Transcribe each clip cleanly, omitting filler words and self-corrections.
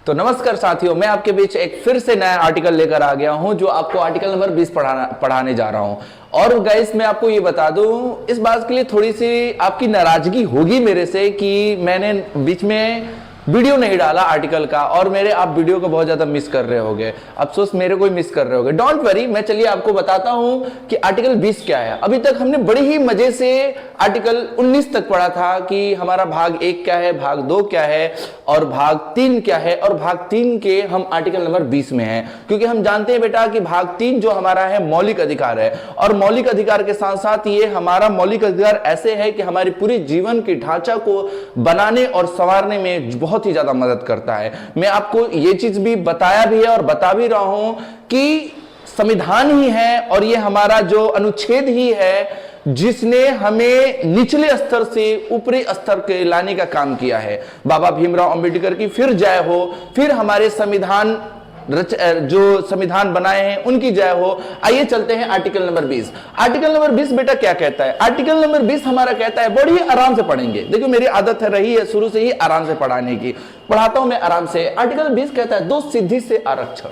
तो नमस्कार साथियों, मैं आपके बीच एक फिर से नया आर्टिकल लेकर आ गया हूं जो आपको आर्टिकल नंबर 20 पढ़ाने जा रहा हूं। और गाइस, मैं आपको ये बता दूं, इस बात के लिए थोड़ी सी आपकी नाराजगी होगी मेरे से कि मैंने बीच में वीडियो नहीं डाला आर्टिकल का, और मेरे आप वीडियो को बहुत ज्यादा मिस कर रहे होगे। अफसोस मेरे को ही मिस कर रहे होगे। डोंट वरी, मैं चलिए आपको बताता हूं कि आर्टिकल 20 क्या है। अभी तक हमने बड़े ही मजे से आर्टिकल 19 तक पढ़ा था कि हमारा भाग 1 क्या है, भाग 2 क्या है और भाग 3 क्या है, और भाग 3 के हम आर्टिकल नंबर 20 में हैं, क्योंकि हम जानते हैं बेटा कि भाग 3 जो हमारा है मौलिक अधिकार है, और मौलिक अधिकार के साथ साथ ये हमारा मौलिक अधिकार ऐसे है कि हमारी पूरी जीवन के ढांचा को बनाने और संवारने में बहुत ही ज्यादा मदद करता है। मैं आपको ये चीज भी बताया भी है और बता भी रहा हूं कि संविधान ही है और ये हमारा जो अनुच्छेद ही है जिसने हमें निचले स्तर से ऊपरी स्तर के लाने का काम किया है। बाबा भीमराव अंबेडकर की फिर जय हो, फिर हमारे संविधान जो संविधान बनाए हैं उनकी जय हो। आइए चलते हैं आर्टिकल नंबर 20। आर्टिकल नंबर 20 बेटा क्या कहता है? आर्टिकल नंबर 20 हमारा कहता है, बड़ी आराम से पढ़ेंगे। देखो मेरी आदत है रही है शुरू से ही आराम से पढ़ाने की, पढ़ाता हूं मैं आराम से। आर्टिकल 20 कहता है, दो सिद्धि से आरक्षण,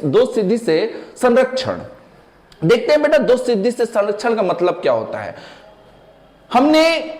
दो सिद्धि से संरक्षण। देखते हैं बेटा दो सिद्धि से संरक्षण का मतलब क्या होता है। हमने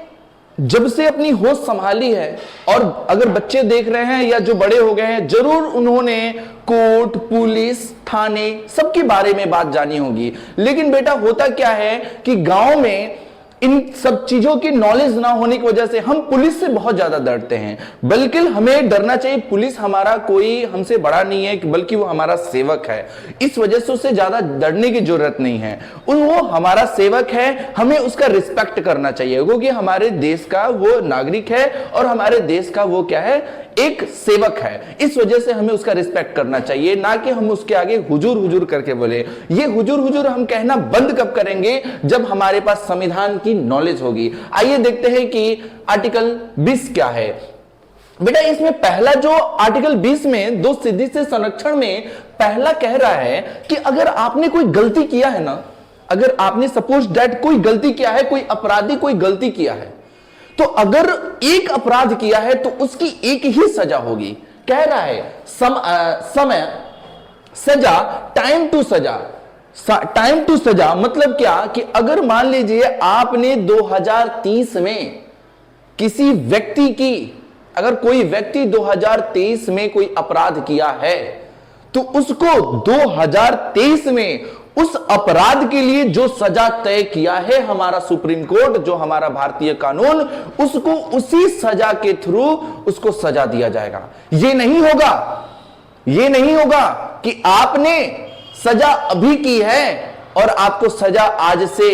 जब से अपनी होश संभाली है, और अगर बच्चे देख रहे हैं या जो बड़े हो गए हैं, जरूर उन्होंने कोर्ट, पुलिस, थाने सबके बारे में बात जानी होगी। लेकिन बेटा होता क्या है कि गांव में इन सब चीजों की नॉलेज ना होने की वजह से हम पुलिस से बहुत ज्यादा डरते हैं। बल्कि हमें डरना चाहिए, पुलिस हमारा कोई हमसे बड़ा नहीं है, बल्कि वो हमारा सेवक है। इस वजह से उससे ज्यादा डरने की जरूरत नहीं है। वो हमारा सेवक है, हमें उसका रिस्पेक्ट करना चाहिए, क्योंकि हमारे देश का वो नागरिक है और हमारे देश का वो क्या है, एक सेवक है। इस वजह से हमें उसका रिस्पेक्ट करना चाहिए, ना कि हम उसके आगे हुजूर हुजूर करके बोले। ये हुजूर हुजूर हम कहना बंद कब करेंगे? जब हमारे पास संविधान की नॉलेज होगी। आइए देखते हैं कि आर्टिकल 20 क्या है। बेटा इसमें पहला जो आर्टिकल 20 में दो सिद्धि से संरक्षण में पहला कह रहा है कि अगर आपने कोई गलती किया है ना, अगर आपने सपोज दैट कोई गलती किया है, कोई अपराधी कोई गलती किया है, तो अगर एक अपराध किया है तो उसकी एक ही सजा होगी। कह रहा है समय, सजा, टाइम टू सजा। टाइम टू सजा मतलब क्या कि अगर मान लीजिए आपने 2030 में किसी व्यक्ति की, अगर कोई व्यक्ति 2023 में कोई अपराध किया है तो उसको 2023 में उस अपराध के लिए जो सजा तय किया है हमारा सुप्रीम कोर्ट, जो हमारा भारतीय कानून, उसको उसी सजा के थ्रू उसको सजा दिया जाएगा। ये नहीं होगा कि आपने सजा अभी की है और आपको सजा आज से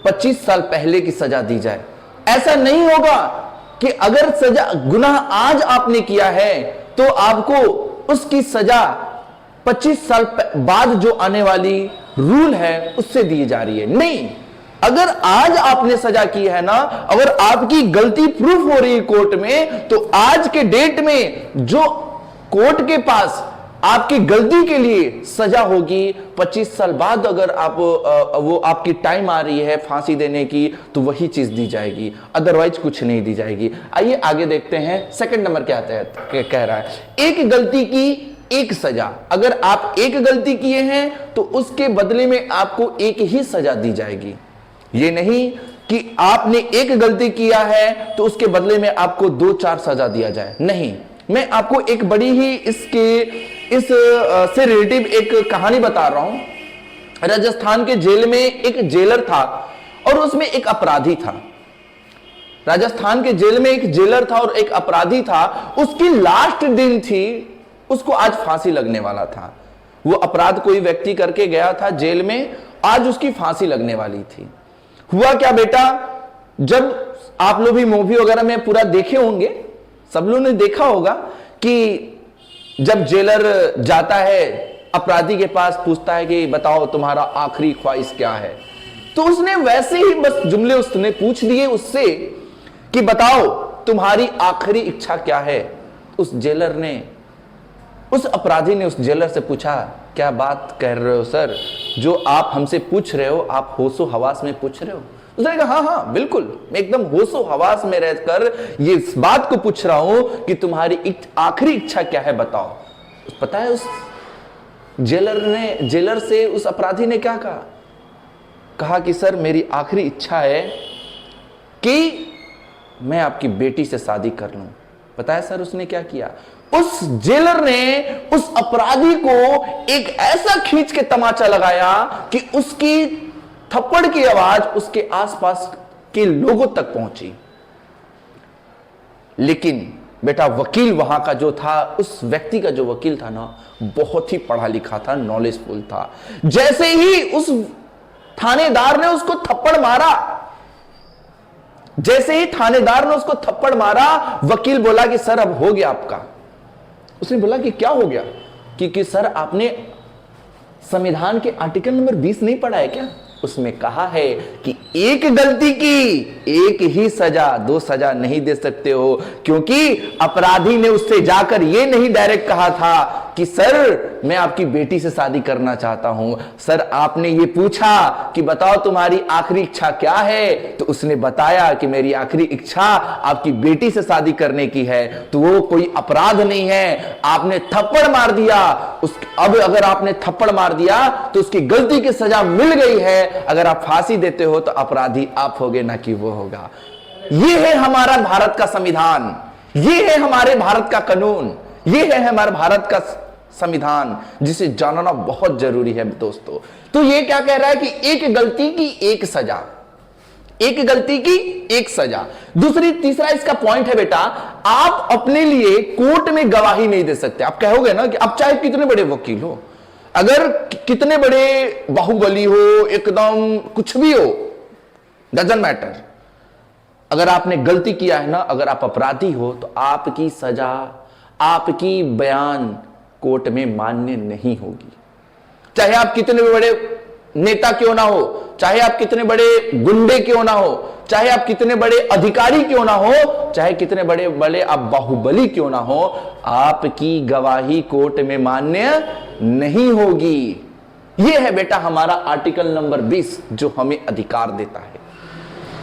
25 साल पहले की सजा दी जाए। ऐसा नहीं होगा कि अगर सजा गुनाह आज आपने किया है तो आपको उसकी सजा 25 साल बाद जो आने वाली रूल है उससे दी जा रही है। नहीं, अगर आज आपने सजा की है ना, अगर आपकी गलती प्रूफ हो रही है कोर्ट में, तो आज के डेट में जो कोर्ट के पास आपकी गलती के लिए सजा होगी, 25 साल बाद अगर आप वो आपकी टाइम आ रही है फांसी देने की, तो वही चीज दी जाएगी, अदरवाइज कुछ नहीं दी जाएगी। आइए आगे देखते हैं सेकंड नंबर क्या कह रहा है। एक गलती की एक सजा। अगर आप एक गलती किए हैं तो उसके बदले में आपको एक ही सजा दी जाएगी। ये नहीं कि आपने एक गलती किया है तो उसके बदले में आपको 2-4 सजा दिया जाए। नहीं, मैं आपको एक बड़ी ही इससे रिलेटिव एक कहानी बता रहा हूं। राजस्थान के जेल में एक जेलर था और उसमें एक अपराधी था। राजस्थान के जेल में एक जेलर था और एक अपराधी था। उसकी लास्ट दिन थी, उसको आज फांसी लगने वाला था। वो अपराध कोई व्यक्ति करके गया था जेल में, आज उसकी फांसी लगने वाली थी। हुआ क्या बेटा, जब आप लोग भी मूवी वगैरह में पूरा देखे होंगे, सब लोगों ने देखा होगा कि जब जेलर जाता है अपराधी के पास, पूछता है कि बताओ तुम्हारा आखिरी ख्वाहिश क्या है, तो उसने वैसे ही बस जुमले उसने पूछ दिए उससे कि बताओ तुम्हारी आखिरी इच्छा क्या है। उस अपराधी ने उस जेलर से पूछा, क्या बात कह रहे हो सर, जो आप हमसे पूछ रहे हो आप होशो हवास में पूछ रहे हो? उसने कहा हाँ हाँ बिल्कुल, मैं एकदम होशो हवास में रहकर ये इस बात को पूछ रहा हूं कि तुम्हारी आखिरी इच्छा क्या है बताओ। पता है उस जेलर से उस अपराधी ने क्या कहा? कहा कि सर मेरी आखिरी इच्छा है कि मैं आपकी बेटी से शादी कर लूं। पता है सर उसने क्या किया? उस जेलर ने उस अपराधी को एक ऐसा खींच के तमाचा लगाया कि उसकी थप्पड़ की आवाज उसके आसपास के लोगों तक पहुंची। लेकिन बेटा वकील वहां का जो था, उस व्यक्ति का जो वकील था ना, बहुत ही पढ़ा लिखा था, नॉलेजफुल था। जैसे ही उस थानेदार ने उसको थप्पड़ मारा, जैसे ही थानेदार ने उसको थप्पड़ मारा, वकील बोला कि सर अब हो गया आपका। उसने बोला कि क्या हो गया? कि सर आपने संविधान के आर्टिकल नंबर 20 नहीं पढ़ा है क्या? उसमें कहा है कि एक गलती की एक ही सजा, दो सजा नहीं दे सकते हो, क्योंकि अपराधी ने उससे जाकर यह नहीं डायरेक्ट कहा था कि सर मैं आपकी बेटी से शादी करना चाहता हूं। सर आपने ये पूछा कि बताओ तुम्हारी आखिरी इच्छा क्या है, तो उसने बताया कि मेरी आखिरी इच्छा आपकी बेटी से शादी करने की है। तो वो कोई अपराध नहीं है, आपने थप्पड़ मार दिया। अब अगर आपने थप्पड़ मार दिया तो उसकी गलती की सजा मिल गई है। अगर आप फांसी देते हो तो अपराधी आप होगे, ना कि वो होगा। ये है हमारा भारत का संविधान, ये है हमारे भारत का कानून, ये है हमारे भारत का संविधान, जिसे जानना बहुत जरूरी है दोस्तों। तो ये क्या कह रहा है कि एक गलती की एक सजा, एक गलती की एक सजा। तीसरा इसका पॉइंट है बेटा, आप अपने लिए कोर्ट में गवाही नहीं दे सकते। आप कहोगे ना कि आप चाहे कितने बड़े वकील हो, अगर कितने बड़े बाहुबली हो, एकदम कुछ भी हो, डजंट मैटर, अगर आपने गलती किया है ना, अगर आप अपराधी हो, तो आपकी सजा, आपकी बयान कोर्ट में मान्य नहीं होगी। चाहे आप कितने बड़े नेता क्यों ना हो, चाहे आप कितने बड़े गुंडे क्यों ना हो, चाहे आप कितने बड़े अधिकारी क्यों ना हो, चाहे कितने बड़े बड़े आप बाहुबली क्यों ना हो, आपकी गवाही कोर्ट में मान्य नहीं होगी। यह है बेटा हमारा आर्टिकल नंबर 20 जो हमें अधिकार देता है।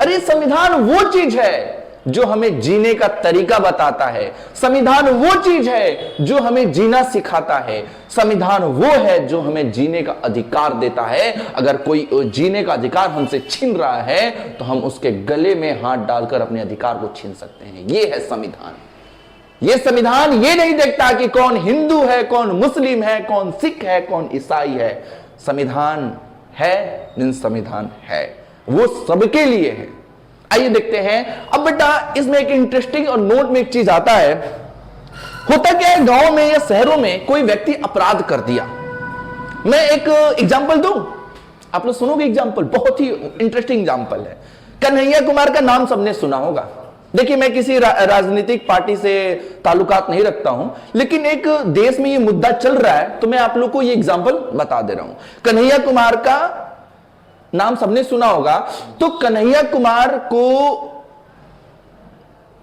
अरे संविधान वो चीज है जो हमें जीने का तरीका बताता है, संविधान वो चीज है जो हमें जीना सिखाता है, संविधान वो है जो हमें जीने का अधिकार देता है। अगर कोई जीने का अधिकार हमसे छीन रहा है तो हम उसके गले में हाथ डालकर अपने अधिकार को छीन सकते हैं। ये है संविधान। ये संविधान ये नहीं देखता कि कौन हिंदू है, कौन मुस्लिम है, कौन सिख है, कौन ईसाई है। संविधान है, संविधान है, वो सबके लिए है। आइए देखते हैं। अब बेटा इसमें एक इंटरेस्टिंग और नोट में एक चीज आता है। होता क्या है, गांव में या शहरों में कोई व्यक्ति अपराध कर दिया। मैं एक एग्जांपल दूं, आप लोग सुनोगे एग्जांपल, बहुत ही इंटरेस्टिंग एग्जांपल है। कन्हैया कुमार का नाम सबने सुना होगा। देखिए मैं किसी राजनीतिक पार्टी से ताल्लुकात नहीं रखता हूं, लेकिन एक देश में ये मुद्दा चल रहा है तो मैं आप लोग को ये एग्जांपल बता दे रहा हूं। कन्हैया कुमार का नाम सबने सुना होगा। तो कन्हैया कुमार को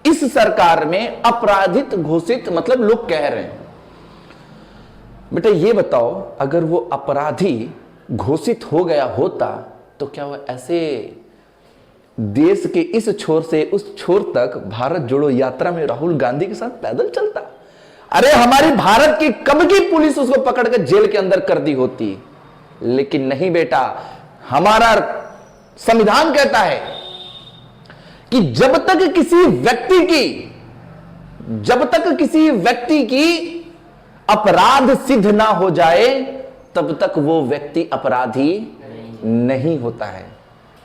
इस सरकार में अपराधित घोषित, मतलब लोग कह रहे हैं। बेटा ये बताओ, अगर वो अपराधी घोषित हो गया होता तो क्या वो ऐसे देश के इस छोर से उस छोर तक भारत जोड़ो यात्रा में राहुल गांधी के साथ पैदल चलता? अरे हमारी भारत की कब की पुलिस उसको पकड़कर जेल के अंदर कर दी होती। लेकिन नहीं बेटा, हमारा संविधान कहता है कि जब तक किसी व्यक्ति की अपराध सिद्ध ना हो जाए तब तक वो व्यक्ति अपराधी नहीं होता है।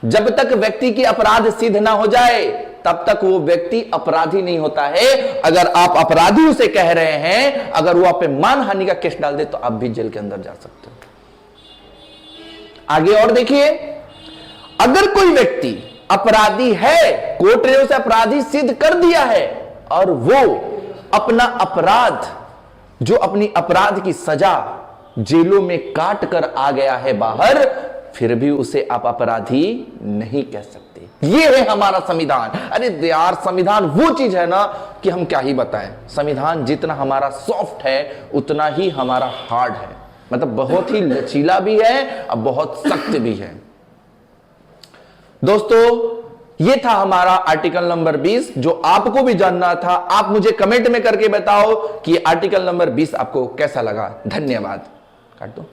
जब तक व्यक्ति की अपराध सिद्ध ना हो जाए तब तक वो व्यक्ति अपराधी नहीं होता है। अगर आप अपराधी उसे कह रहे हैं, अगर वो आप पे मानहानि का केस डाल दे तो आप भी जेल के अंदर जा सकते हो। आगे और देखिए, अगर कोई व्यक्ति अपराधी है, कोर्ट ने उसे अपराधी सिद्ध कर दिया है और वो अपना अपराध, जो अपनी अपराध की सजा जेलों में काट कर आ गया है बाहर, फिर भी उसे आप अपराधी नहीं कह सकते। ये है हमारा संविधान। अरे यार, संविधान वो चीज है ना कि हम क्या ही बताएं। संविधान जितना हमारा सॉफ्ट है उतना ही हमारा हार्ड है, मतलब बहुत ही लचीला भी है और बहुत सख्त भी है। दोस्तों ये था हमारा आर्टिकल नंबर 20 जो आपको भी जानना था। आप मुझे कमेंट में करके बताओ कि आर्टिकल नंबर 20 आपको कैसा लगा। धन्यवाद। काट दो।